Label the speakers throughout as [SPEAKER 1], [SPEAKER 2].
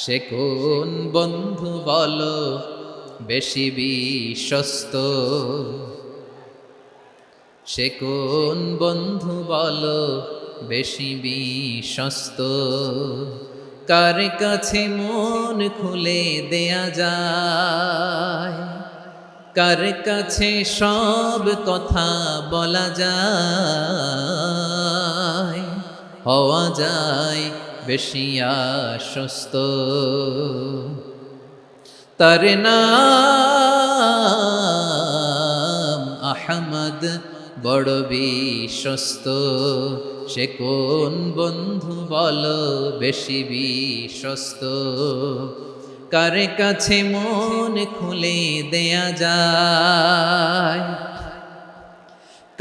[SPEAKER 1] সে কোন বন্ধু বলো বেশি বিশ্বস্ত, সে কোন বন্ধু বলো বেশি বিশ্বস্ত, কার কাছে মন খুলে দেয়া যায়, কার কাছে সব কথা বলা যায়, হওয়া যায় বেশি আশ্বস্ত। তার নাম আহমদ, বড় বিশ্বস্ত। সে কোন বন্ধু বলো বেশি বিশ্বস্ত, কার কাছে মন খুলে দেয়া যায়,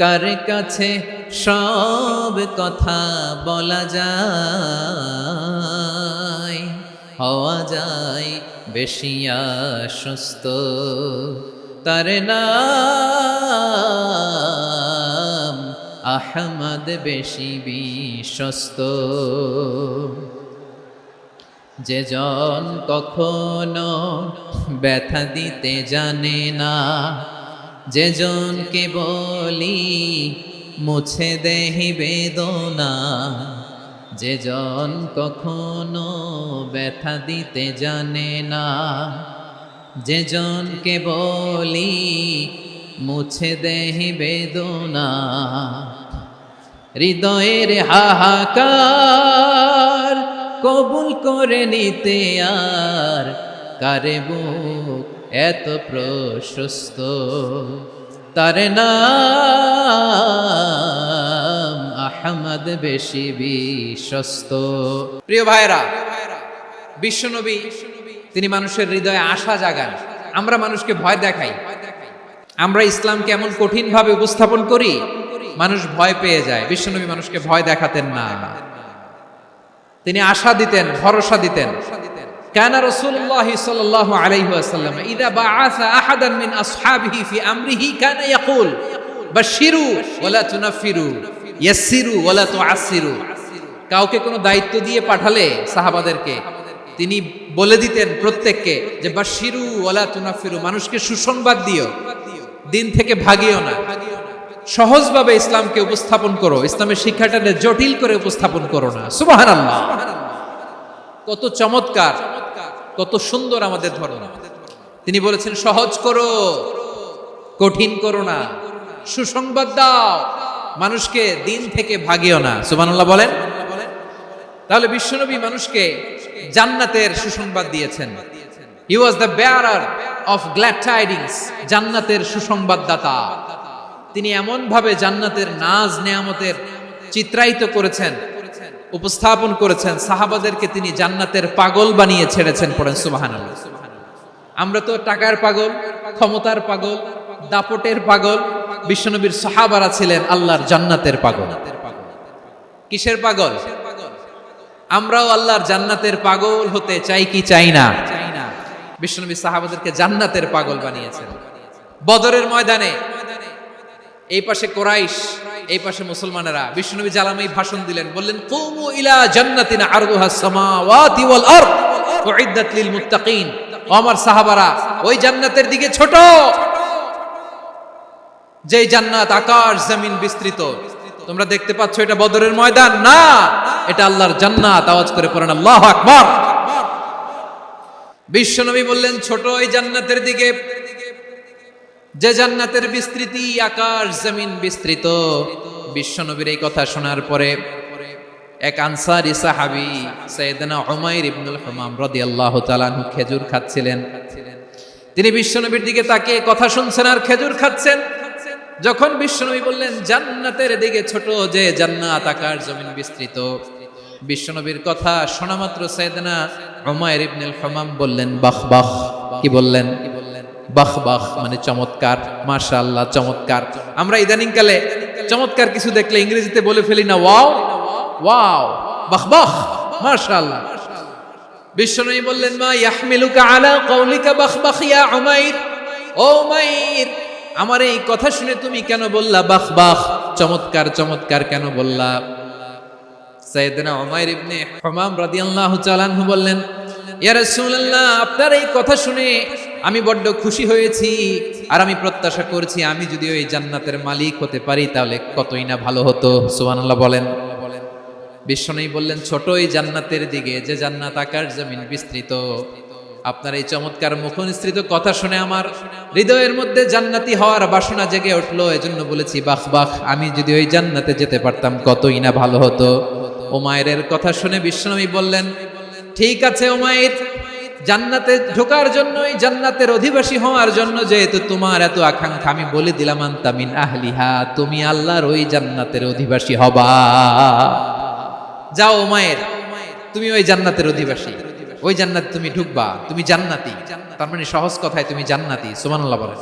[SPEAKER 1] কার কাছে সব কথা বলা যায়, হওয়া যায় বেশি আশ্বস্ত। তার নাম আহমদ, বেশি বিশ্বস্ত। যে জন কখনো ব্যথা দিতে জানে না, যে জনকে বলি মুছে দেহি বেদনা, যে জন কখনো ব্যথা দিতে জানে না, যে জনকে বলি মুছে দেহি বেদনা, হৃদয়ের হাহাকার কবুল করে নিতে আর কারে বুক এত প্রশস্ত। তার নাম আহমদ, বেশি বিশ্বস্ত। প্রিয় ভাইরা, বিশ্বনবী তিনি মানুষের হৃদয়ে আশা জাগান। আমরা মানুষকে ভয় দেখাই, আমরা ইসলামকে এমন কঠিন ভাবে উপস্থাপন করি, মানুষ ভয় পেয়ে যায়। বিশ্বনবী মানুষকে ভয় দেখাতেন না, তিনি আশা দিতেন, ভরসা দিতেন। কানা রাসূলুল্লাহ সাল্লাল্লাহু আলাইহি ওয়াসাল্লাম ইযা বাআসা আহাদান মিন আসহাবিহি ফি আমরিহি কানা ইয়াকুল বাশশিরু ওয়ালা তুনাফিরু, ইয়াসসিরু ওয়ালা তুআসসিরু। কাউকে কোনো দায়িত্ব দিয়ে পাঠালে সাহাবাদেরকে তিনি বলে দিতেন প্রত্যেককে যে বাশশিরু ওয়ালা তুনাফিরু, মানুষকে সুসংবাদ দিও, দিন থেকে ভাগিও না, সহজভাবে ইসলামকে উপস্থাপন করো, ইসলামের শিক্ষাটাকে জটিল করে উপস্থাপন করো না। সুবহানাল্লাহ, কত চমৎকার, কত সুন্দর আমাদের ধর্ম। তিনি বলেছেন সহজ করো, কঠিন করো না, সুসংবাদ দাও, মানুষকে দিন থেকে ভাগিও না। সুবহানাল্লাহ বলেন। তাহলে বিশ্বনবী মানুষকে জান্নাতের সুসংবাদ দিয়েছেন। He was the bearer of glad tidings, জান্নাতের সুসংবাদদাতা। তিনি এমন ভাবে জান্নাতের নাজ নেয়ামতের চিত্রায়িত করেছেন, উপস্থাপন করেছেন, সাহাবাদেরকে তিনি জান্নাতের পাগল বানিয়ে ছেড়েছেন। পড়েন সুবহানাল্লাহ। আমরা তো টাকার পাগল, ক্ষমতার পাগল, দাপটের পাগল। বিশ্বনবীর সাহাবারা ছিলেন আল্লাহর জান্নাতের পাগল। কিসের পাগল? আমরাও আল্লাহর জান্নাতের পাগল হতে চাই কি চাই না? বিশ্বনবী সাহাবাদেরকে জান্নাতের পাগল বানিয়েছেন। বদরের ময়দানে এই পাশে কোরাইশ, এই পাশে মুসলমানেরা। বিশ্বনবী জালামাই ভাষণ দিলেন, বললেন কুমু ইলা জান্নাতিন আরদুহাস সামাওয়াতি ওয়াল আরদ উইদ্দাত লিল মুত্তাকিন। আমার সাহাবারা, ওই জান্নাতের দিকে ছোট, যেই জান্নাত আকাশ জমিন বিস্তৃত। তোমরা দেখতে পাচ্ছ এটা বদরের ময়দান না, এটা আল্লাহর জান্নাত। আওয়াজ করে পড়েন আল্লাহু আকবার। বিশ্বনবী বললেন ছোট ওই জান্নাতের দিকে, যে জান্নাতের বিস্তৃতি আকাশ জমিন বিস্তৃত। বিশ্বনবীর এই কথা শোনার পরে এক আনসারী সাহাবী সাইয়েদনা উমাইর ইবনুল হুমাম রাদিয়াল্লাহু তাআলা আনহু খেজুর খাচ্ছিলেন। তিনি বিশ্বনবীর দিকে তাকিয়ে কথা শুনছেন আর খেজুর খাচ্ছেন। যখন বিশ্বনবী বললেন জান্নাতের দিকে ছোট, যে জান্নাত আকাশ জমিন বিস্তৃত, বিশ্বনবীর কথা শোনা মাত্র সাইয়েদনা উমাইর ইবনুল হুমাম বললেন বাহ বাহ। কি বললেন? বাহ বাহ মানে চমৎকার, মাশাআল্লাহ চমৎকার। আমরা ইদানিং কালে চমৎকার কিছু দেখলে ইংরেজিতে বলে ফেলি না ওয়াও ওয়াও, বাহ বাহ, মাশাআল্লাহ। বিশ্বনবী বললেন মা ইয়াহমিলুকা আলা কওলিকা বাহ বাহ ইয়া উমাইর। ও উমাইর, আমার এই কথা শুনে তুমি কেন বললা বাহ বাহ, চমৎকার চমৎকার কেন বললা? সাইয়েদনা উমাইর ইবনে হুমাম রাদিয়াল্লাহু তাআলা আনহু বললেন ইয়া রাসূলুল্লাহ, আপনার এই কথা শুনে আমি বড্ড খুশি হয়েছি, আর আমি প্রত্যাশা করছি আমি যদি ওই জান্নাতের মালিক হতে পারি তাহলে কতই না ভালো হতো। সুবহানাল্লাহ বলেন। বিশ্বনবী বললেন, ছোট এই জান্নাতের দিকে, যে জান্নাত আকাশ জমিন বিস্তৃত। আপনার এই চমৎকার মুখনিসৃত কথা শুনে আমার হৃদয়ের মধ্যে জান্নাতি হওয়ার বাসনা জেগে উঠলো। এজন্য বলেছি, বাহ বাহ, আমি যদি ওই জান্নাতে যেতে পারতাম কতই না ভালো হতো। উমাইরের কথা শুনে বিশ্বনবী বললেন, ঠিক আছে উমাইর, জান্নাতে ঢোকার জন্য, এই জান্নাতের অধিবাসী হওয়ার জন্য যেহেতু তোমার এত আকাঙ্ক্ষা, আমি বলে দিলাম আনতা মিন আহলিহা, তুমি আল্লাহর ওই জান্নাতের অধিবাসী হবা। যাও উমাইর, তুমি ওই জান্নাতের অধিবাসী, ওই জান্নাতে তুমি ঢুকবা, তুমি জান্নাতি। তার মানে সহজ কথায় তুমি জান্নাতি। সুবহানাল্লাহ বলেন।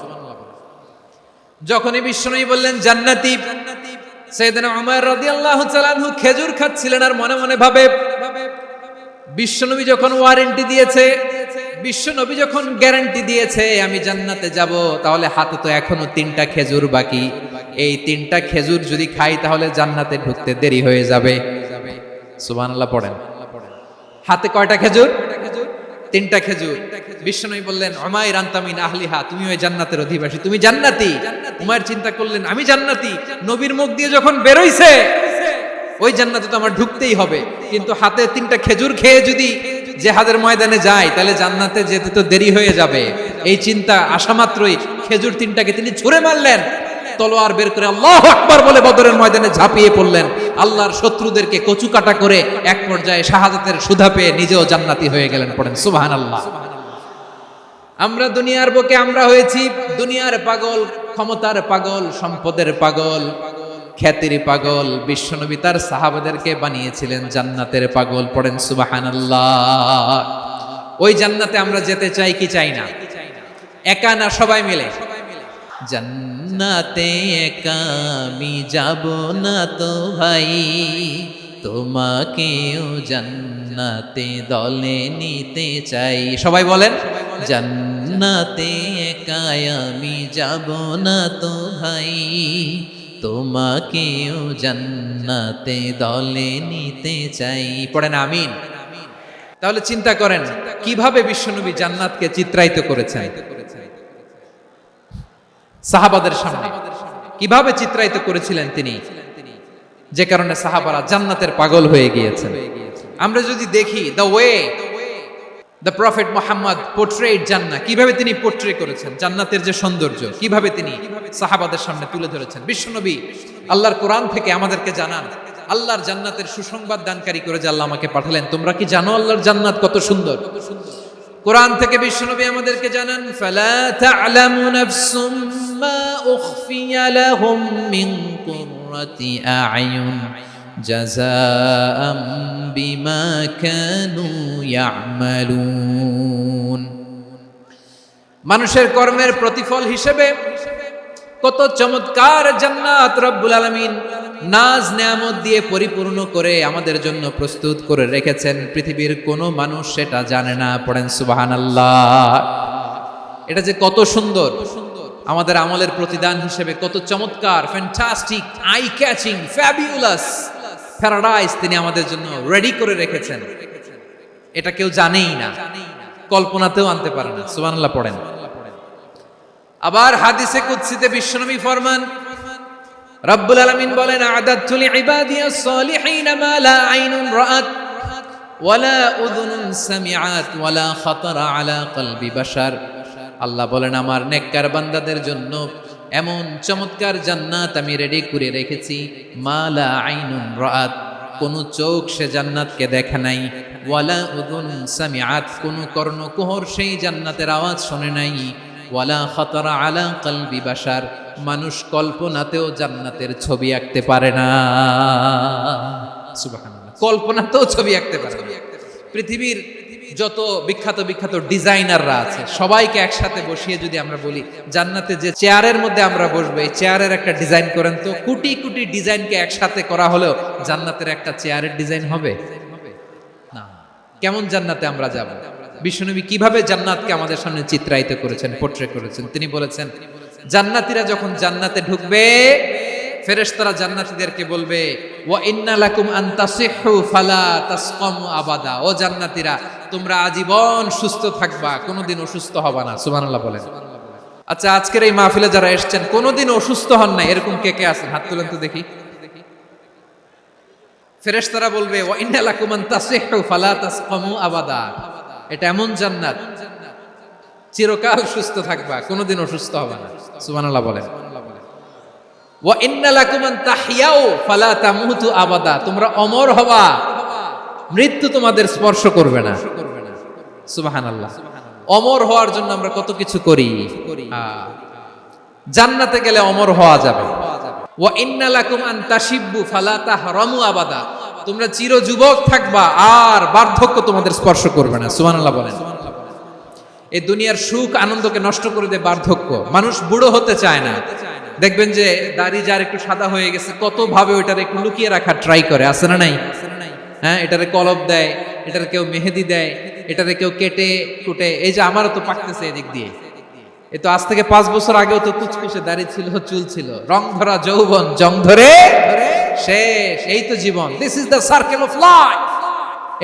[SPEAKER 1] যখনই বিশ্বনবী বললেন জান্নাতি, সাইয়েদনা উমর রাদিয়াল্লাহু তাআলা আনহু খেজুর খাচ্ছিলেন আর মনে মনে ভাবে, বিশ্বনবী যখন ওয়ারেন্টি দিয়েছে, বিশ্বনবী যখন গ্যারান্টি দিয়েছে আমি জান্নাতে যাব, তাহলে হাতে তো এখনো 3টা খেজুর বাকি। এই 3টা খেজুর যদি খাই তাহলে জান্নাতে ঢুকতে দেরি হয়ে যাবে। সুবহানাল্লাহ পড়েন। হাতে কয়টা খেজুর? 3টা খেজুর। বিশ্বনবী বললেন, উমাইর আনতা মিন আহলিহা, তুমি ওই জান্নাতের অধিবাসী, তুমি জান্নাতি। উমাইর চিন্তা করলেন, আমি জান্নাতি, নবীর মুখ দিয়ে যখন বেরোইছে ওই জান্নাতে তো আমার ঢুকতেই হবে, কিন্তু হাতে 3টা খেজুর খেয়ে যদি জিহাদের ময়দানে যায় তাহলে জান্নাতে যেতে তো দেরি হয়ে যাবে। এই চিন্তা আসা মাত্রই খেজুর 3টাকে তিনি ছুঁড়ে মারলেন, তলোয়ার বের করে আল্লাহু আকবার বলে বদরের ময়দানে ঝাঁপিয়ে পড়লেন। আল্লাহর শত্রুদেরকে কচু কাটা করে এক পর্যায়ে শাহাদাতের সুধা পেয়ে নিজেও জান্নাতি হয়ে গেলেন। পড়েন সুবহানাল্লাহ। আমরা দুনিয়ার বুকে আমরা হয়েছি দুনিয়ার পাগল, ক্ষমতার পাগল, সম্পদের পাগল, খ্যাতির পাগল। বিশ্বনবী তার সাহাবাদেরকে বানিয়েছিলেন জান্নাতের পাগল। পড়েন সুবহানাল্লাহ। ওই জান্নাতে আমরা যেতে চাই কি চাই না? একা না সবাই মিলে? জান্নাতে একা আমি যাব না তো ভাই, তোমাকেও জান্নাতে দলে নিতে চাই। সবাই বলেন, জান্নাতে একা আমি যাব না তো ভাই, তোমাকেও জান্নাতে দলে নিতে চাই। পড়েন আমিন। তাহলে চিন্তা করেন কিভাবে বিশ্বনবী জান্নাতকে চিত্রায়িত করেছেন সাহাবাদের সামনে, কিভাবে চিত্রায়িত করেছিলেন তিনি, যে কারণে সাহাবারা জান্নাতের পাগল হয়ে গিয়েছেন। আমরা যদি দেখি the way the prophet Muhammad portrait জান্নাত, কিভাবে তিনি পোর্ট্রে করেছেন জান্নাতের যে সৌন্দর্য, কিভাবে তিনি সাহাবাদের সামনে তুলে ধরেছেন। বিশ্বনবী আল্লাহর কোরআন থেকে আমাদেরকে জানান, আল্লাহর জান্নাতের সুসংবাদ দানকারী করে যে আল্লাহ আমাকে পাঠালেন। তোমরা কি জানো আল্লাহর জান্নাত কত সুন্দর? কোরআন থেকে বিশ্বনবী আমাদেরকে জানান, ফালা তা'লামু নাফসুম মা উখফিয়া লাহুম মিন কুররাতি আ'য়ুন জাযাআম বিমা কানু ইয়া'মালুন। মানুষের কর্মের প্রতিফল হিসেবে কত চমৎকার জান্নাত রব্বুল আলামিন নাজ নেয়ামত দিয়ে পরিপূর্ণ করে আমাদের জন্য প্রস্তুত করে রেখেছেন। পৃথিবীর কোনো মানুষ সেটা জানে না। পড়েন সুবহানাল্লাহ। এটা যে কত সুন্দর, আমাদের আমলের প্রতিদান হিসেবে কত চমৎকার, fantastic, eye catching, fabulous paradise তিনি আমাদের জন্য রেডি করে রেখেছেন। এটা কেউ জানেই না, কল্পনাতেও আনতে পারে না। সুবহানাল্লাহ পড়েন। আবার হাদিসে কুদসিতে বিশ্বনবী ফরমান, রব্বুল আলামিন বলেন, আ'দাতু লিইবাদিয়াস সালিহিন মা লা আইনুন রাআত ওয়ালা উযুনুন সামিআত ওয়ালা খাতারা আলা কলবি বাশার। আল্লাহ বলেন, আমার নেককার বান্দাদের জন্য এমন চমৎকার জান্নাত আমি রেডি করে রেখেছি, মা লা আইনুন রাআত, কোন চোখ সে জান্নাতকে দেখে নাই, ওয়ালা উযুন সামিআত, কোন কর্ণকুহর সেই জান্নাতের আওয়াজ শোনে নাই, ওয়ালা খাতারা আলা কলবি বাশার, মানুষ কল্পনাতেও জান্নাতের ছবি আঁকতে পারে না। সুবহানাল্লাহ। কল্পনাতেও ছবি আঁকতে পারে না। পৃথিবীর যত বিখ্যাত বিখ্যাত ডিজাইনাররা আছে সবাইকে একসাথে বসিয়ে যদি আমরা বলি জান্নাতে যে চেয়ারের মধ্যে আমরা বসবো, এই চেয়ারের একটা ডিজাইন করেন তো, কোটি কোটি ডিজাইনকে একসাথে করা হলেও জান্নাতের একটা চেয়ারের ডিজাইন হবে না। কেমন জান্নাতে আমরা যাব? বিশ্বনবী কিভাবে জান্নাতকে আমাদের সামনে চিত্রায়িত করেছেন, পোর্ট্রে করেছেন। তিনি বলেছেন, জান্নাতীরা যখন জান্নাতে ঢুকবে, ফেরেশতারা জান্নাতীদেরকে বলবে, ওয়া ইন্না লাকুম আন তাসিহু ফালা তাসকামু আবাদা, ও জান্নাতীরা তোমরা আজীবন সুস্থ থাকবা, কোনোদিন অসুস্থ হবা না। সুবহানাল্লাহ বলেন। আচ্ছা, আজকের এই মাহফিলে যারা এসেছেন কোনোদিন অসুস্থ হন না, এরকম কে কে আছেন? হাত তুলেন তো দেখি। ফেরেশতারা বলবে ওয়া ইন্না লাকুম আন তাসিহু ফালা তাসকামু আবাদা, এটা এমন জান্নাত চিরকাল সুস্থ থাকবা, কোনোদিন অসুস্থ হবে না। সুবহানাল্লাহ বলেন। ওয়া ইন্না লাকুম আন তাহইয়াউ ফালা তামুতু আবাদা, তোমরা অমর হবা, মৃত্যু তোমাদের স্পর্শ করবে না। সুবহানাল্লাহ। অমর হওয়ার জন্য আমরা কত কিছু করি। জান্নাতে গেলে অমর হওয়া যাবে। ওয়া ইন্না লাকুম আন তাশিব্বু ফালা তাহরামু আবাদা, তোমরা চির যুবক থাকবা, আর বার্ধক্য তোমাদের স্পর্শ করবে না। সুবহানাল্লাহ বলেন। এই দুনিয়ার সুখ আনন্দকে নষ্ট করে দেয় বার্ধক্য। মানুষ বুড়ো হতে চায় না। দেখবেন যে দাড়ি যার একটু সাদা হয়ে গেছে, কত ভাবে ওইটার একটু লুকিয়ে রাখার ট্রাই করে, আছে না নাই? হ্যাঁ, এটারে কলব দেয়, এটার কেউ মেহেদি দেয়, এটারে কেউ কেটে কুটে। এই যে আমারও তো পাকতেছে এদিক দিয়ে, এ তো আজ থেকে 5 বছর আগেও তো কুচকুচে দাড়ি ছিল, চুল ছিল, রং ধরা যৌবন জং ধরে শেষ। এই তো জীবন। This is the circle of life,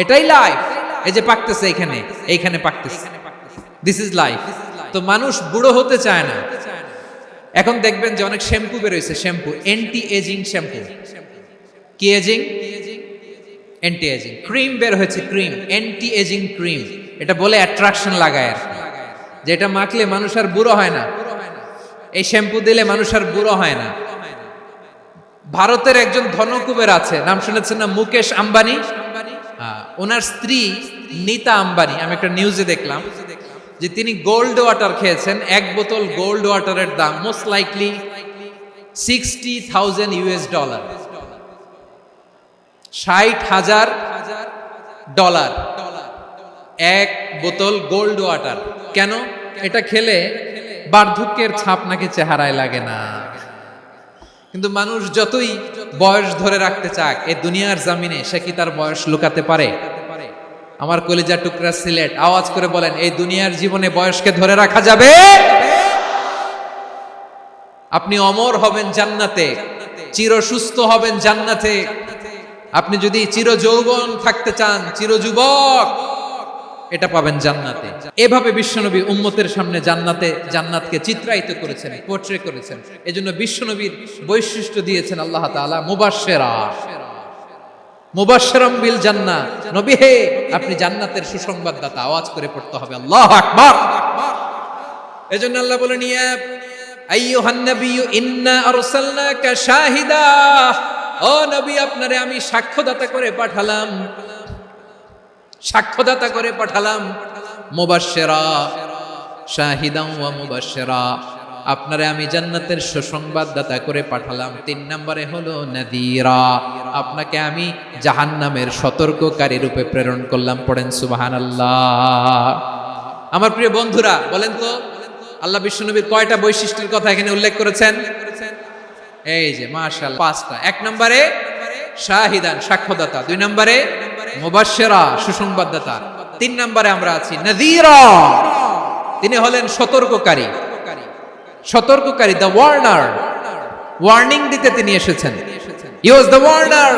[SPEAKER 1] এটাই লাইফ। এই যে পাকতেছে এইখানে, এইখানে পাকতেছে, দিস ইজ লাইফ। তো মানুষ বুড়ো হতে চায় না। এখন দেখবেন যে অনেক শ্যাম্পু বেরোইছে, শ্যাম্পু অ্যান্টি এজিং শ্যাম্পু। কি এজিং? Anti ageing. ক্রিম বের হয়েছে, ক্রিম অ্যান্টি এজিং ক্রিম। এটা বলে অ্যাট্রাকশন লাগায় আর, যে এটা মাখলে মানুষ আর বুড়ো হয় না, এই শ্যাম্পু দিলে মানুষ আর বুড়ো হয় না। ভারতের একজন ধনকুবের আছে, নাম শুনেছেন না? মুকেশ আম্বানি। ওনার স্ত্রী নীতা আম্বানি, আমি একটা নিউজে দেখলাম যে তিনি গোল্ড ওয়াটার খেয়েছেন। 1 বোতল গোল্ড ওয়াটারের দাম মোস্ট লাইকলি $60,000 $60,000 1 বোতল গোল্ড ওয়াটার। কেন? এটা খেলে বার্ধক্যের ছাপ নাকি চেহারায় লাগে না। কিন্তু মানুষ যতই বয়স ধরে রাখতে চাক এই দুনিয়ার জামিনে, সে কি তার বয়স লুকাতে পারে? আমার কলিজা টুকরা সিলেট, আওয়াজ করে বলেন, এই দুনিয়ার জীবনে বয়সকে ধরে রাখা যাবে? আপনি অমর হবেন জান্নাতে, চির সুস্থ হবেন জান্নাতে। আপনি যদি চির যৌবন থাকতে চান, চির যুবক, এটা পাবেন জান্নাতে। এভাবে বিশ্বনবী উম্মতের সামনে জান্নাতকে চিত্রায়িত করেছেন, পোর্ট্রে করেছেন। এজন্য বিশ্বনবীর বৈশিষ্ট্য দিয়েছেন আল্লাহ তাআলা মুবাশশিরাম বিল জান্নাহ। নবী হে, আপনি জান্নাতের সুসংবাদদাতা। আওয়াজ করে পড়তে হবে আল্লাহু আকবার। এজন্য আল্লাহ বলেন, ইয়া আইয়ুহান নাবিয়্যু ইন্না আরসালনাকা শাহিদা, ও নবী আপনারে আমি সাক্ষ্যদাতা করে পাঠালাম, সাক্ষ্যদাতা করে পাঠালাম। মুবাশশিরা শাহিদান ওয়া মুবাশশিরা, আপনারে আমি জান্নাতের সুসংবাদদাতা করে পাঠালাম। 3 নম্বরে হলো নাযীরা, আপনাকে আমি জাহান্নামের সতর্ককারী রূপে প্রেরণ করলাম। পড়েন সুবহানাল্লাহ। আমার প্রিয় বন্ধুরা, বলেন তো আল্লাহ বিশ্বনবীর কয়টা বৈশিষ্ট্যের কথা এখানে উল্লেখ করেছেন? এই যে মাশাআল্লাহ 5টা। 1 নম্বরে শাহিদান, সাক্ষ্যদাতা। 2 নম্বরে মুবাশশিরা, সুসংবাদদাতা। 3 নম্বরে আমরা আছি নাযীরা, তিনি হলেন সতর্ককারী। সতর্ককারী, দ্য ওয়ার্নার, ওয়ার্নিং দিতে তিনি এসেছেন। হি ওয়াজ দ্য ওয়ার্নার,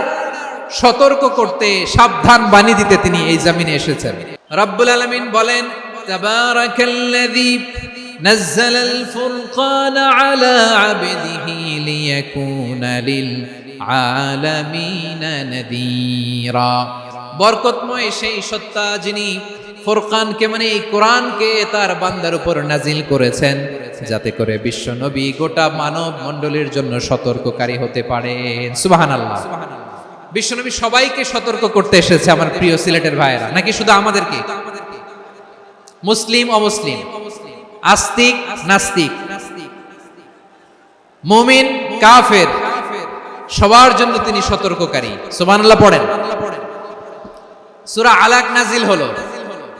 [SPEAKER 1] সতর্ক করতে, সাবধান বাণী দিতে তিনি এই জমিনে এসেছেন। রব্বুল আলামিন বলেন, তাবারাকাল্লাযী নাযালাল ফুরকানা আলা আবদিহি লিয়াকুনা লিল আলামিনা নাযীরা। বরকতময় সেই সত্তা যিনি ফুরকানকে মানে এই কোরআনকে তার বান্দার উপর নাজিল করেছেন, যাতে করে বিশ্ব নবী গোটা মানব মণ্ডলীর জন্য সতর্ককারী হতে পারেন। সুবহানাল্লাহ। বিশ্ব নবী সবাইকে সতর্ক করতে এসেছে আমার প্রিয় সিলেটের ভাইয়েরা, নাকি শুধু আমাদেরকে? মুসলিম অমুসলিম, আস্তিক নাস্তিক, মুমিন কাফের, সবার জন্য তিনি সতর্ককারী। সুবহানাল্লাহ পড়েন। সূরা আলাক নাজিল হলো,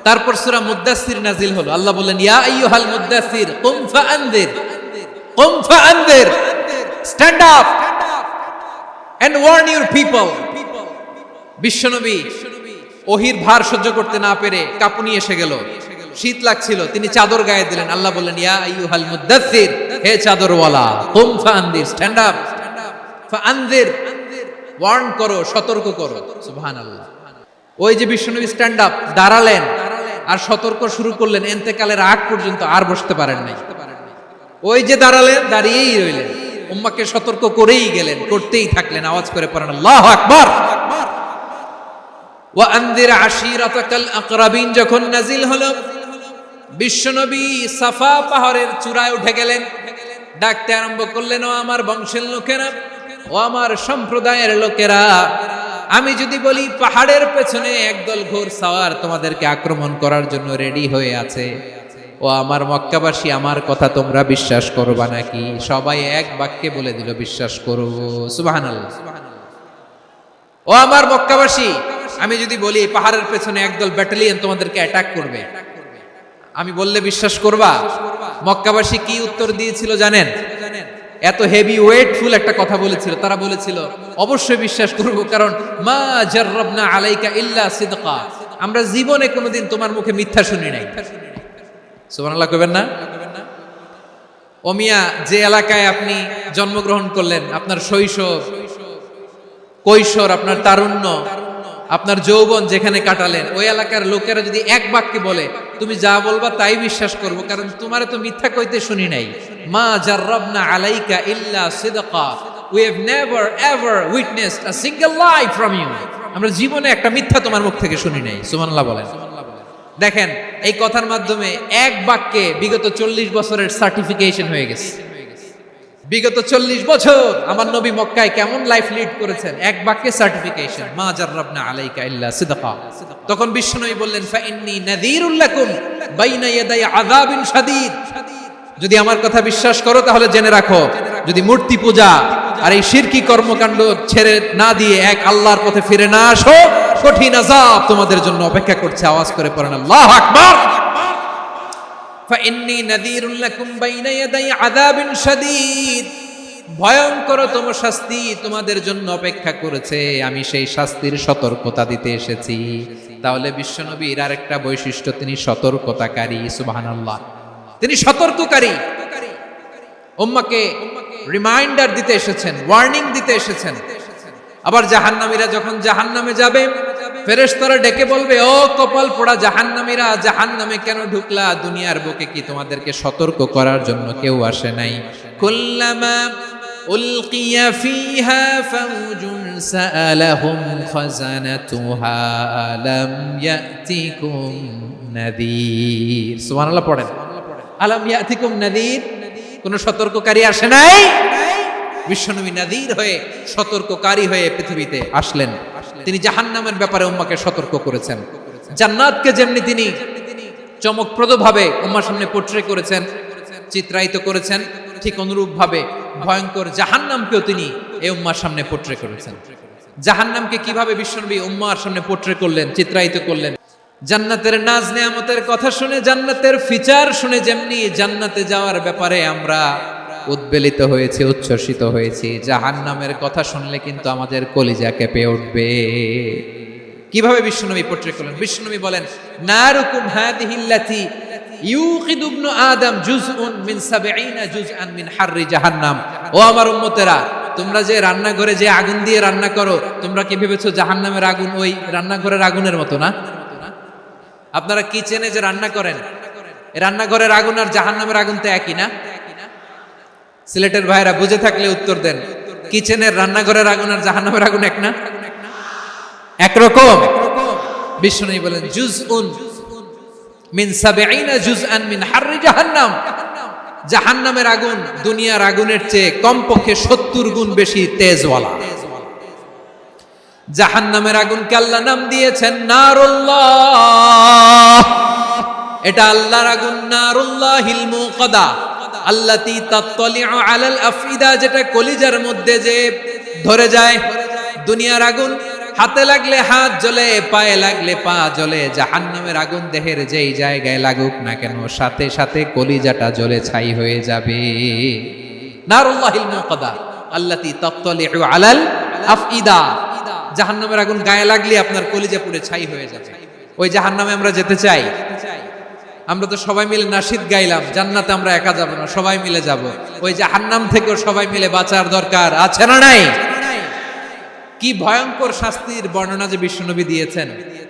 [SPEAKER 1] তারপর সূরা মুদ্দাসসির নাজিল হলো। আল্লাহ বললেন, ইয়া আইয়ুহাল মুদ্দাসসির কুম ফাআনদির, কুম ফাআনদির, stand up and warn your people. বিশ্বনবী ওহীর ভার সহ্য করতে না পেরে কাঁপুনি এসে গেল, শীত লাগছিল, তিনি চাদর গায়ে দিলেন। আল্লাহ বললেন, ইয়া আইয়ুহাল মুদ্দাসসির, হে চাদরওয়ালা, কুম ফাআনদির, স্ট্যান্ড আপ, ফাআনদির, ওয়ার্ন করো, সতর্ক করো। সুবহানাল্লাহ। ওই যে বিশ্বনবী স্ট্যান্ড আপ দাঁড়ালেন আর সতর্ক শুরু করলেন, ইন্তেকালের আগ পর্যন্ত আর বসতে পারেন নাই। ওই যে দাঁড়ালেন, দাঁড়িয়েই রইলেন, উম্মাহকে সতর্ক করেই গেলেন, করতেই থাকলেন। আওয়াজ করে পড়েন আল্লাহু আকবার। ওয়া আনদির আশিরাতাকাল আকরাবিন যখন নাজিল হলো, বিশ্বনবী সাফা পাহাড়ের চূড়ায় উঠে গেলেন, ডাকতে আরম্ভ করলেন, ও আমার বংশের লোকেরা, ও আমার সম্প্রদায়ের লোকেরা, আমি যদি বলি পাহাড়ের পেছনে একদল ঘোড়সাওয়ার তোমাদেরকে আক্রমণ করার জন্য রেডি হয়ে আছে, ও আমার মক্কাবাসী, আমার কথা তোমরা বিশ্বাস করবা নাকি? সবাই এক বাক্যে বলে দিল, বিশ্বাস করব। সুবহানাল্লাহ। ও আমার মক্কাবাসী, আমি যদি বলি পাহাড়ের পেছনে একদল ব্যাটালিয়ন তোমাদেরকে অ্যাটাক করবে, আমি বললে বিশ্বাস করবা? মক্কাবাসী কি উত্তর দিয়েছিল জানেন? এত হেভি ওয়েটফুল একটা কথা বলেছিল। তারা বলেছিল অবশ্যই বিশ্বাস করব, কারণ মা জাররাবনা আলাইকা ইল্লা সিদকা, আমরা জীবনে কোনোদিন তোমার মুখে মিথ্যা শুনি নাই। সুবহানাল্লাহ কইবেন না? ও মিয়া, যে এলাকায় আপনি জন্মগ্রহণ করলেন, আপনার শৈশব, কৈশোর, আপনার তারুণ্য, আপনার যৌবন যেখানে কাটালেন, ওই এলাকার লোকেরা যদি এক বাক্যে বলে তুমি যা বলবা তাই বিশ্বাস করব, কারণ তোমারে তো মিথ্যা কইতে শুনি নাই। মা জাররাবনা আলাইকা ইল্লা সিদকা, we have never ever witnessed a single lie from you, আমরা জীবনে একটা মিথ্যা তোমার মুখ থেকে শুনি নাই। সুবহানাল্লাহ বলেন। দেখেন, এই কথার মাধ্যমে এক বাক্যে বিগত 40 বছরের সার্টিফিকেশন হয়ে গেছে। বিগত 40 বছর আমার নবী মক্কায় কেমন লাইফ লিড করেছেন, এক বাক্যে সার্টিফিকেশন, মা জাররাবনা আলাইকা ইল্লা সিদকা। তখন বিশ্বনবী বললেন, ফাইন্নী নাযীরুল লাকুম বাইনা ইয়াদাই আযাবিন শাদীদ, যদি আমার কথা বিশ্বাস করো তাহলে জেনে রাখো, যদি মূর্তি পূজা আর এই শিরকি কর্মকাণ্ড ছেড়ে না দিয়ে এক আল্লাহর পথে ফিরে না আসো, কঠিন আযাব তোমাদের জন্য অপেক্ষা করছে। আওয়াজ করে পড়েন আল্লাহু আকবার। ফাইন্নী নাযীরুল লাকুম বাইনা ইয়াদাই আযাবিন শাদীদ, ভয়ঙ্করতম শাস্তি তোমাদের জন্য অপেক্ষা করেছে, আমি সেই শাস্তির সতর্কতা দিতে এসেছি। তাহলে বিশ্বনবীর আরেকটা বৈশিষ্ট্য, তিনি সতর্কতাকারী। সুবহানাল্লাহ। তিনি সতর্ককারী, উম্মাহকে রিমাইন্ডার দিতে এসেছেন, ওয়ার্নিং দিতে এসেছেন। আবার জাহান্নামীরা যখন জাহান্নামে যাবে, ফেরেশতারা ডেকে বলবে, ও কপাল পোড়া জাহান্নামীরা, জাহান্নামে কেন ঢুকলা? দুনিয়ার বুকে কি তোমাদেরকে সতর্ক করার জন্য কেউ আসে নাই? কুল্লামা উলকিয়া ফিহা ফাউজুন সাআলাহুম খাজানাতুহা আলাম ইয়াতিকুম নাযীর। সুবহানাল্লাহ পড়েন। আলাম ইয়াতিকুম নাযীর, কোন সতর্ককারী আসে নাই? বিশ্বনবী নাযীর হয়ে, সতর্ককারী হয়ে পৃথিবীতে আসলেন। তিনি জাহান্নামের ব্যাপারে উম্মাহকে সতর্ক করেছেন। জান্নাতকে যেমনি তিনি চমকপ্রদভাবে উম্মাহর সামনে পোট্রে করেছেন, চিত্রায়িত করেছেন, ঠিক অনুরূপ ভাবে ভয়ঙ্কর জাহান্নামকেও তিনি এই উম্মাহর সামনে পোট্রে করেছেন। জাহান্নামকে কিভাবে বিশ্বনবী উম্মাহর সামনে পোট্রে করলেন, চিত্রায়িত করলেন? জান্নাতের নাজ নেয়ামতের কথা শুনে, জান্নাতের ফিচার শুনে যেমনি জান্নাতে যাওয়ার ব্যাপারে আমরা উদ্বেলিত হয়েছি, উচ্ছ্বসিত হয়েছি, জাহান্নামের কথা শুনলে কিন্তু আমাদের কলিজা কেঁপে উঠবে। কিভাবে বিশ্বনবী পোট্রে করলেন? বিশ্বনবী বলেন, নারুকুম হাদিহিল্লাতি ইউকিদু ইবনু আদম জুজউন মিন 70 জুজআন মিন হাররি জাহান্নাম। ও আমার উম্মতেরা, তোমরা যে রান্নাঘরে যে আগুন দিয়ে রান্না করো, তোমরা কি ভেবেছো জাহান্নামের আগুন ওই রান্নাঘরের আগুনের মতো না? আপনারা কিচেনে যে রান্না করেন, রান্নাঘরের আগুন আর জাহান্নামের আগুন তো একই না? সিলেটের ভাইরা বুঝে থাকলে উত্তর দেন, কিচেনের রান্নাঘরের আগুন আর জাহান্নামের আগুন এক না? একরকম। বিশ্বনবী বলেন, জুজউন মিন 70 জুজআন মিন হাররি জাহান্নাম, জাহান্নামের আগুন দুনিয়ার আগুনের চেয়ে কমপক্ষে 70 গুণ বেশি তেজওয়ালা। জাহান্নামের আগুনকে আল্লাহ নাম দিয়েছেন নারুল্লাহ। এটা আল্লাহর আগুন, নারুল্লাহিল মুকাদা আল্লাতী তাত্তালিউ আলাল আফইদা, যেটা কলিজার মধ্যে যে ধরে যায়। দুনিয়ার আগুন হাতে লাগলে হাত জ্বলে, পায়ে লাগলে পা জ্বলে। জাহান্নামের আগুন দেহের যেই জায়গায় লাগুক না কেন, সাথে সাথে কলিজাটা জ্বলে ছাই হয়ে যাবে। নারুল্লাহিল মুকাদা আল্লাতী তাত্তালিউ আলাল আফইদা, জাহান্নামের আগুন গায়ে লাগলে আপনার কলিজা পুড়ে ছাই হয়ে যাবে। ওই জাহান্নামে আমরা যেতে চাই? আমরা তো সবাই মিলে নাশিদ গাইলাম, জান্নাতে আমরা একা যাব না, সবাই মিলে যাব। ওই জাহান্নাম থেকেও সবাই মিলে বাঁচার দরকার আছে না নাই? কি ভয়ঙ্কর শাস্তির বর্ণনা যে বিশ্বনবী দিয়েছেন,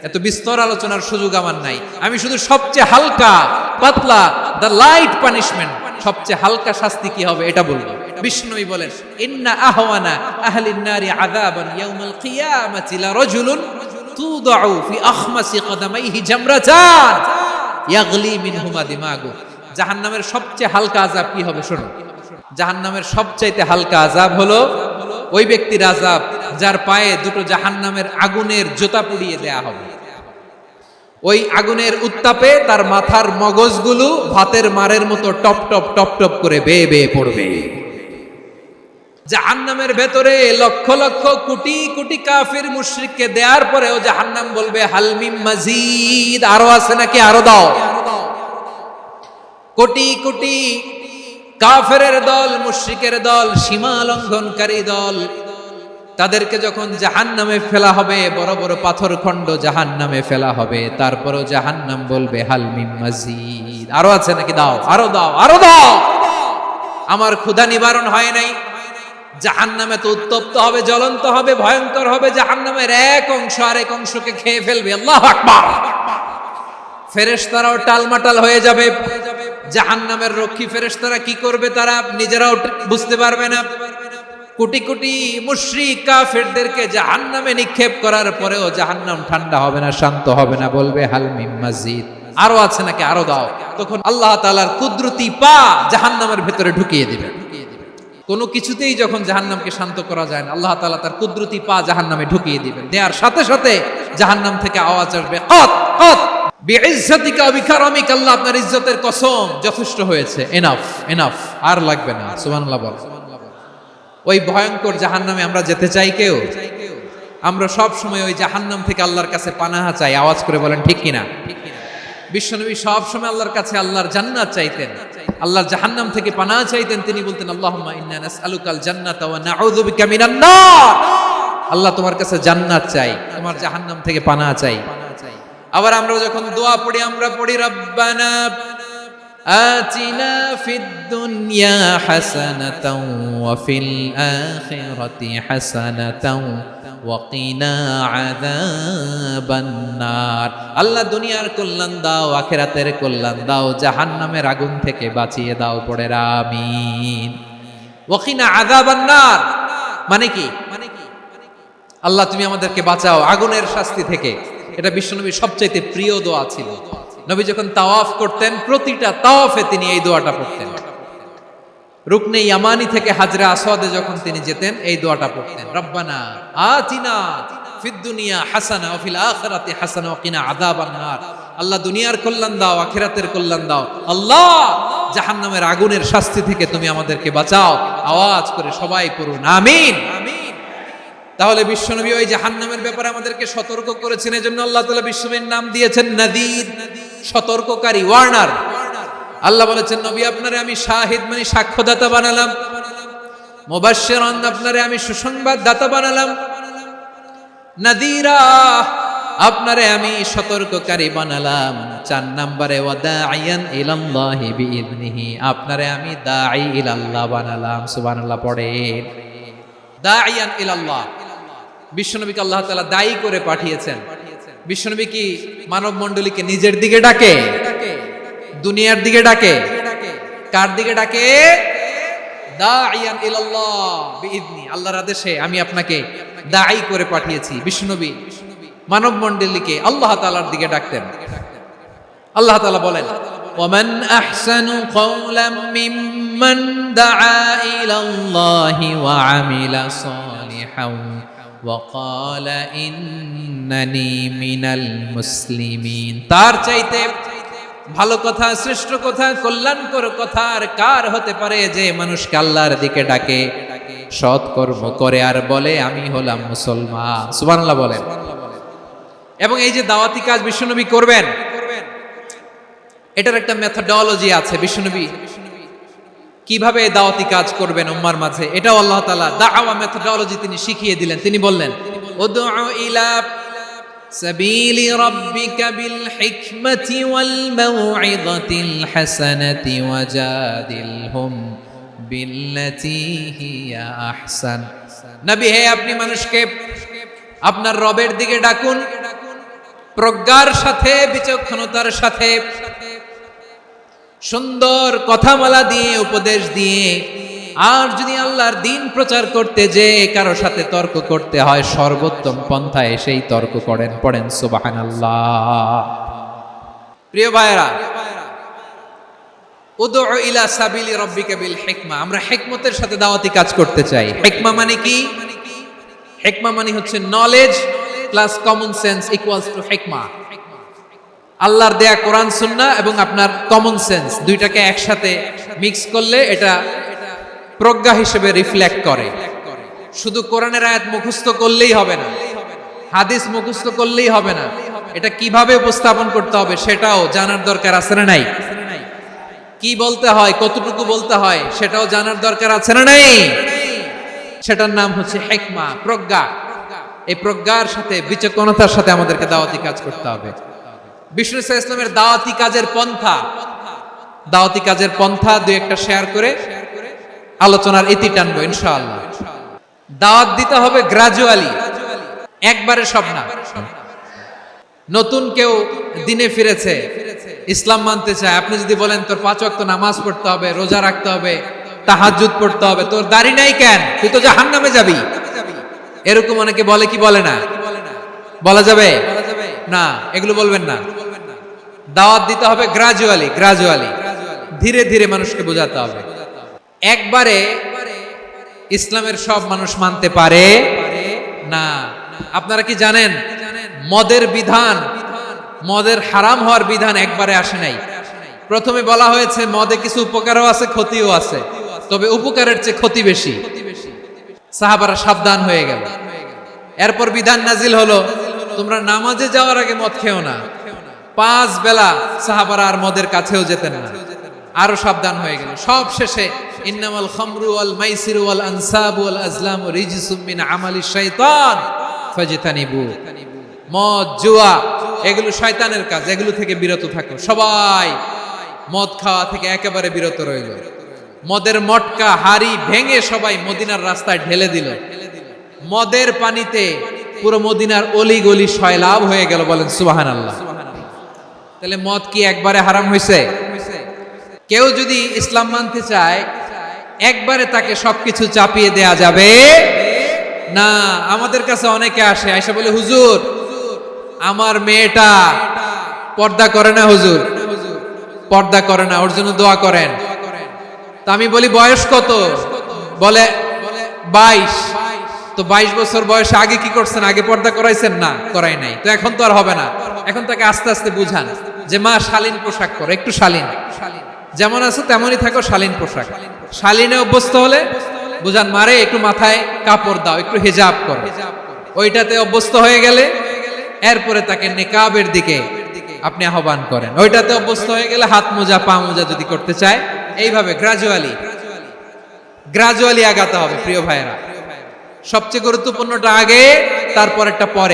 [SPEAKER 1] এত বিস্তর আলোচনার সুযোগ আমার নাই। আমি শুধু সবচেয়ে হালকা পাতলা, দ্য লাইট পানিশমেন্ট, সবচেয়ে হালকা শাস্তি কি হবে এটা বলবো। বিশ্বনবী বলেন, ইন্না আহওয়ানা আহলিন নারি আযাবান ইয়াউমাল কিয়ামাতি লা রাজুলুন তুদাউ ফি আখমাসি কদামাইহি জামরাতান ইয়াগলি মিনহুমা দিমাগু। জাহান্নামের সবচেয়ে হালকা আযাব কি হবে শোনো। জাহান্নামের সবচাইতে হালকা আযাব হলো ওই ব্যক্তির আযাব যার পায়ে দুটো জাহান্নামের আগুনের জোতা পুড়িয়ে দেয়া হবে। ওই আগুনের উত্তাপে তার মাথার মগজগুলো ভাতের মারের মতো টপ টপ টপ টপ করে বেয়ে বেয়ে পড়বে। জাহান্নামের ভেতরে লক্ষ লক্ষ কোটি কোটি কাফির মুশরিককে দেওয়ার পরেও জাহান্নাম বলবে হাল মিন মাজিদ, আরো আছে নাকি, আরো দাও। কোটি কোটি কাফেরের দল, মুশরিকের দল, সীমা লঙ্ঘনকারী দল, তাদেরকে যখন জাহান্নামে ফেলা হবে, বড় বড় পাথর খণ্ড জাহান্নামে ফেলা হবে, তারপরও জাহান্নাম বলবে হাল মিন মাজিদ, আরো আছে নাকি, দাও, আরো দাও, আরো দাও। আমার ক্ষুধা নিবারণ হয় নাই। জাহান্নামে তো উত্তপ্ত হবে, জ্বলন্ত হবে, ভয়ঙ্কর হবে। জাহান্নামের এক অংশ আরেক অংশকে খেয়ে ফেলবে। আল্লাহু আকবার। ফেরেশতারাও টালমাটাল হয়ে যাবে। জাহান্নামের রক্ষী ফেরেশতারা কি করবে তারা নিজেরাও বুঝতে পারবে না। কোটি কোটি মুশরিক কাফেরদেরকে জাহান্নামে নিক্ষেপ করার পরেও জাহান্নাম ঠান্ডা হবে না, শান্ত হবে না, বলবে হাল মিন মাজিদ, আরো আছে নাকি, আরো দাও। তখন আল্লাহ তাআলার কুদরতি পা জাহান্নামের ভেতরে ঢুকিয়ে দিবেন। কোনো কিছুতেই যখন জাহান্নামকে শান্ত করা যায় না, আল্লাহ তাআলা তার কুদরতি পা জাহান্নামে ঢুকিয়ে দিবেন। দেওয়ার সাথে সাথে জাহান্নাম থেকে আওয়াজ আসবে, কত কত বিইজ্জাতিকা ওয়া বিকারামিকা, আল্লাহ আপনার ইজ্জতের কসম, যথেষ্ট হয়েছে, এনাফ এনাফ, আর লাগবে না। সুবহানাল্লাহ বল। ওই ভয়ঙ্কর জাহান্নামে আমরা যেতে চাই কেউ? আমরা সব সময় ওই জাহান্নাম থেকে আল্লাহর কাছে পানাহা চাই। আওয়াজ করে বলেন ঠিক কিনা? বিশ্বনবী সব সময় আল্লাহর কাছে আল্লাহর জান্নাত চাইতেন, আল্লাহর জাহান্নাম থেকে পানাহা চাইতেন। তিনি বলতেন আল্লাহুম্মা ইন্না নাসআলুকাল জান্নাতা ওয়া নাউযু বিকা মিনান নার। আল্লাহ তোমার কাছে জান্নাত চাই, তোমার জাহান্নাম থেকে পানাহা চাই। আবার আমরা যখন দোয়া পড়ি, আমরা পড়ি রব্বানা আতিনা ফিদ দুনিয়া হাসানাতাও ওয়া ফিল আখিরাতি হাসানাতাও ওয়া কিনা আযাবান নার। আল্লাহ দুনিয়ার কল্যাণ দাও, আখিরাতের কল্যাণ দাও, জাহান্নামের আগুন থেকে বাঁচিয়ে দাও। পড়ে আমিন। ওয়া কিনা আযাবান নার মানে কি? আল্লাহ তুমি আমাদেরকে বাঁচাও আগুনের শাস্তি থেকে। এটা বিশ্বনবীর সবচাইতে প্রিয় দোয়া ছিল। নবী যখন তাওয়াফ করতেন, প্রতিটা তাওয়াফে তিনি এই দোয়াটা পড়তেন। রুকনে ইয়ামানি থেকে হাজরে আসওয়াদে যখন তিনি যেতেন, এই দোয়াটা পড়তেন, রব্বানা আতিনা ফিদ দুনিয়া হাসানা ওয়া ফিল আখিরাতি হাসানা ওয়া কিনা আযাবান নার। আল্লাহ দুনিয়ার কল্যাণ দাও, আখিরাতের কল্যাণ দাও। আল্লাহ জাহান্নামের আগুনের শাস্তি থেকে তুমি আমাদেরকে বাঁচাও। আওয়াজ করে সবাই পড়ুন আমিন। তাহলে বিশ্বনবী ওই জাহান্নামের ব্যাপারে আমাদেরকে সতর্ক করেছেন। এজন্য আল্লাহ তাআলা বিশ্বনবীর নাম দিয়েছেন নাযীর, সতর্ককারী, ওয়ার্নার। আল্লাহ বলেছেন নবী আপনারে আমি শাহিদ মানে সাক্ষ্যদাতা বানালাম, মুবাশশিরান আপনারে আমি সুসংবাদদাতা বানালাম, নাযীরা আপনারে আমি সতর্ককারী বানালাম। 4 নম্বরে ওয়া দাঈয়ান ইলাল্লাহি বিইذনিহি, আপনারে আমি দাঈ ইলাল্লাহ বানালাম। সুবহানাল্লাহ পড়েন। দাঈয়ান ইলাল্লাহ, বিশ্বনবীকে আল্লাহ তাআলা দায়ী করে পাঠিয়েছেন। বিশ্বনবী কি মানব মণ্ডলীকে নিজের দিকে ডাকে? দুনিয়ার দিকে ডাকে? কার দিকে ডাকে? দাঈয়ান ইলাল্লাহ বিইذনি, আল্লাহর আদেশে আমি আপনাকে দায়ী করে পাঠিয়েছি। বিশ্বনবী মানব মণ্ডলীকে আল্লাহ তাআলার দিকে ডাকতেন। আল্লাহ তাআলা বলেন ওয়ামান আহসানু কওলাম মিম্মান দাআ ইলাল্লাহি ওয়া আমিলা সালিহান ওয়া ক্বালা ইন্নানি মিনাল মুসলিমিন। তার চাইতে ভালো কথা, শ্রেষ্ঠ কথা, কল্যাণকর কথা আর কার হতে পারে যে মানুষকে আল্লাহর দিকে ডাকে, সৎ কর্ম করে আর বলে আমি হলাম মুসলমান। সুবহানাল্লাহ বলেন। এবং এই যে দাওয়াতি কাজ বিশ্বনবী করবেন, এটার একটা মেথডোলজি আছে। বিশ্বনবী কিভাবে দাওয়াতি কাজ করবেন উম্মার মাঝে, এটাও আল্লাহ তাআলা দাওয়া মেথডোলজি তিনি শিখিয়ে দিলেন। তিনি বললেন উদউ ইলা সাবিলি রাব্বিকা বিল হিকমাতি ওয়াল মাউইযাতিল হাসানাতি ওয়াজাদিলহুম বিল্লাতী হিয়া আহসান। নবী হে, আপনি মানুষকে আপনার রবের দিকে ডাকুন, প্রজ্ঞার সাথে, বিচক্ষণতার সাথে, সুন্দর কথামালা দিয়ে, উপদেশ দিয়ে। আর যদি আল্লাহর দ্বীন প্রচার করতে যে কারো সাথে তর্ক করতে হয়, সর্বোত্তম পন্থায় সেই তর্ক করেন। পড়েন সুবহানাল্লাহ। প্রিয় ভাইরা, উদউ ইলা সাবিলি রাব্বিকা বিল হিকমা, আমরা হিকমতের সাথে দাওয়াতি কাজ করতে চাই। হিকমা মানে কি? হিকমা মানে হচ্ছে knowledge plus common sense equals to হিকমা। আল্লাহর দেয়া কোরআন সুন্নাহ এবং আপনার কমন সেন্স দুইটাকে একসাথে মিক্স করলে এটা প্রজ্ঞা হিসেবে রিফ্লেক্ট করে। শুধু কোরআনের আয়াত মুখস্থ করলেই হবে না, হাদিস মুখস্থ করলেই হবে না, এটা কিভাবে উপস্থাপন করতে হবে সেটাও জানার দরকার আছে না নাই? কি বলতে হয়, কতটুকু বলতে হয় সেটাও জানার দরকার আছে না নাই? সেটার নাম হচ্ছে হিকমা, প্রজ্ঞা। এই প্রজ্ঞার সাথে, বিচক্ষণতার সাথে আমাদেরকে দাওয়াতি কাজ করতে হবে। বিষ্ণু ইসলামের দাওয়াতি কাজের পন্থা দুই একটা শেয়ার করে আলোচনার ইতি টানবো ইনশাআল্লাহ। দাওয়াত দিতে হবে গ্রাজুয়ালি, একবারে সব না। নতুন কেউ দিনে ফিরেছে, ইসলাম মানতে চায়, আপনি যদি বলেন তোর 5 ওয়াক্ত নামাজ পড়তে হবে, রোজা রাখতে হবে, তাহাজ্জুদ পড়তে হবে, তোর দাড়ি নাই কেন, তুই তো জাহান্নামে যাবি, এরকম অনেকে বলে কি বলে না? বলা যাবে না, এগুলো বলবেন না। দাওয়াত দিতে হবে গ্রাজুয়ালি, ধীরে ধীরে মানুষকে বোঝাতে হবে। একবারে ইসলামের সব মানুষ মানতে পারে না। আপনারা কি জানেন মদের বিধান, মদের হারাম হওয়ার বিধান একবারে আসে নাই। প্রথমে বলা হয়েছে মদে কিছু উপকারও আছে, ক্ষতিও আছে, তবে উপকারের চেয়ে ক্ষতি বেশি। সাহাবারা সাবধান হয়ে গেল। এরপর বিধান নাজিল হলো, তোমরা নামাজে যাওয়ার আগে মদ খেও না। 5 বেলা সাহাবারা আর মদের কাছেও যেতেন না, আরো সাবধান হয়ে গেল। সব শেষে ইন্নামাল খামরু ওয়াল মাইসিরু ওয়াল আনসাবু ওয়াল আজলামু রিজসুম মিন আমালিশ শাইতান ফাজতানিবু। মদ, জুয়া এগুলো শয়তানের কাজ, এগুলো থেকে বিরত থাকো। সবাই মদ খাওয়া থেকে একেবারে বিরত রইল। মদের মটকা, হাড়ি ভেঙে সবাই মদিনার রাস্তায় ঢেলে দিল। মদের পানিতে পুরো মদিনার অলি গলি সয়লাব হয়ে গেল। বলেন সুবহানাল্লাহ। তাহলে মদ কি একবারে হারাম হয়েছে? কেউ যদি ইসলাম মানতে চায় একবারে তাকে সবকিছু চাপিয়ে দেয়া যাবে না। আমাদের কাছে অনেকে আসে, আয়সা বলে হুজুর আমার মেয়েটা পর্দা করে না, হুজুর পর্দা করে না, ওর জন্য দোয়া করেন। তা আমি বলি বয়স কত? বলে 22। তো 22 বছর বয়সে আগে কি করছেন? আগে পর্দা করাইছেন? না, করাই নাই। তো এখন তো আর হবে না। এখন তাকে আস্তে আস্তে বুঝান যে মা শালীন পোশাক করো, একটু শালীন, যেমন আছো তেমনই থাকো, শালীন পোশাক। শালীনে অভ্যস্ত হলে বুঝান মারে একটু মাথায় কাপড় দাও, একটু হিজাব করো। ওইটাতে অভ্যস্ত হয়ে গেলে এরপরে তাকে নিকাবের দিকে আপনি আহ্বান করেন। ওইটাতে অভ্যস্ত হয়ে গেলে হাত মোজা, পা মোজা যদি করতে চায়, এইভাবে গ্রাজুয়ালি আগাতে হবে। প্রিয় ভাইয়েরা, সবচেয়ে গুরুত্বপূর্ণটা আগে, তারপরেরটা পরে।